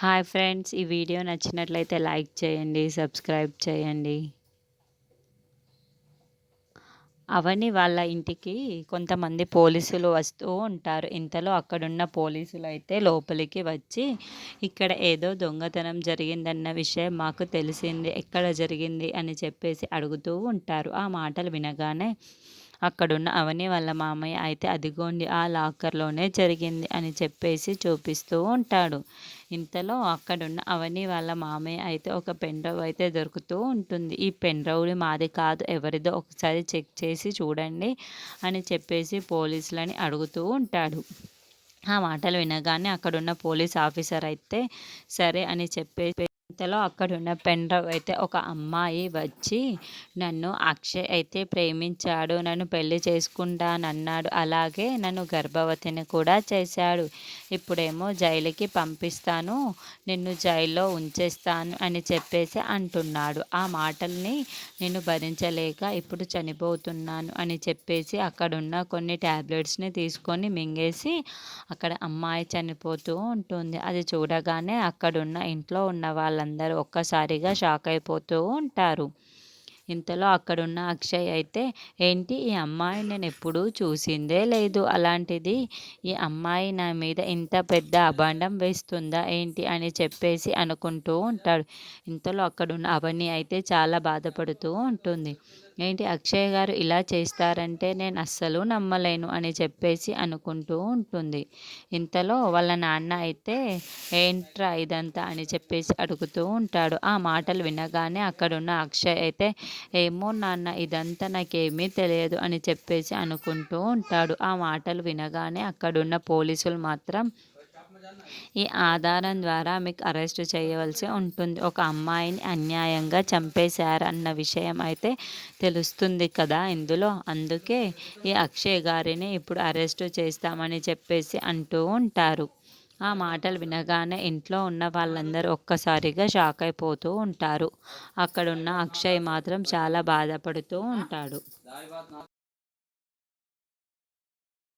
Hi friends, ఈ video నచ్చినట్లయితే like చేయండి, సబ్స్క్రైబ్ చేయండి. అవని వాళ్ళ ఇంటికి కొంతమంది పోలీసులు వస్తూ ఉంటారు. ఇంతలో అక్కడున్న పోలీసులైతే లోపలికి వచ్చి, ఇక్కడ ఏదో దొంగతనం జరిగిందన్న విషయం మాకు తెలిసింది. ఎక్కడ జరిగింది అని చెప్పేసి అడుగుతూ ఉంటారు. ఆ మాటలు వినగానే అక్కడున్న అవని వాళ్ళ మామయ్య అయితే అదిగోండి ఆ లాకర్‌లోనే జరిగింది అని చెప్పేసి చూపిస్తూ ఉంటాడు. ఇంతలో అక్కడున్న అవని వాళ్ళ మామయ్య అయితే ఒక పెన్ డ్రైవ్ అయితే దొరుకుతూ ఉంటుంది. ఈ పెన్ డ్రైవ్ మాది కాదు, ఎవరిదో ఒకసారి చెక్ చేసి చూడండి అని చెప్పేసి పోలీసులని అడుగుతూ ఉంటాడు. ఆ మాటలు వినగానే అక్కడున్న పోలీస్ ఆఫీసర్ అయితే సరే అని చెప్పేసి ఇంతలో అక్కడున్న పెన్ డ్రైవ్ అయితే ఒక అమ్మాయి వచ్చి, నన్ను అక్షయ్ అయితే ప్రేమించాడు, నన్ను పెళ్లి చేసుకుంటానన్నాడు, అలాగే నన్ను గర్భవతిని కూడా చేశాడు. ఇప్పుడేమో జైలుకి పంపిస్తాను, నిన్ను జైల్లో ఉంచేస్తాను అని చెప్పేసి అంటున్నాడు. ఆ మాటల్ని నేను భరించలేక ఇప్పుడు చనిపోతున్నాను అని చెప్పేసి అక్కడున్న కొన్ని టాబ్లెట్స్ని తీసుకొని మింగేసి అక్కడ అమ్మాయి చనిపోతూ ఉంటుంది. అది చూడగానే అక్కడున్న ఇంట్లో ఉన్న వాళ్ళందరూ ఒక్కసారిగా షాక్ అయిపోతూ ఉంటారు. ఇంతలో అక్కడున్న అక్షయ్ అయితే, ఏంటి ఈ అమ్మాయి నేనెప్పుడూ చూసిందే లేదు. అలాంటిది ఈ అమ్మాయి నా మీద ఇంత పెద్ద అబాండం వేస్తుందా ఏంటి అని చెప్పేసి అనుకుంటూ ఉంటాడు. ఇంతలో అక్కడున్న అవని అయితే చాలా బాధపడుతూ ఉంటుంది. ఏంటి అక్షయ్ గారు ఇలా చేస్తారంటే నేను అస్సలు నమ్మలేను అని చెప్పేసి అనుకుంటూ ఉంటుంది. ఇంతలో వాళ్ళ నాన్న అయితే, ఏంట్రా ఇదంతా అని చెప్పేసి అడుగుతూ ఉంటాడు. ఆ మాటలు వినగానే అక్కడున్న అక్షయ్ అయితే, ఏమో నాన్న ఇదంతా నాకేమీ తెలియదు అని చెప్పేసి అనుకుంటూ ఉంటాడు. ఆ మాటలు వినగానే అక్కడున్న పోలీసులు మాత్రం, ఈ ఆధారం ద్వారా మీకు అరెస్ట్ చేయవలసి ఉంటుంది. ఒక అమ్మాయిని అన్యాయంగా చంపేశారన్న విషయం అయితే తెలుస్తుంది కదా ఇందులో. అందుకే ఈ అక్షయ్ గారిని ఇప్పుడు అరెస్ట్ చేస్తామని చెప్పేసి అంటూ ఉంటారు. ఆ మాటలు వినగానే ఇంట్లో ఉన్న వాళ్ళందరూ ఒక్కసారిగా షాక్ అయిపోతూ ఉంటారు. అక్కడున్న అక్షయ్ మాత్రం చాలా బాధపడుతూ ఉంటాడు.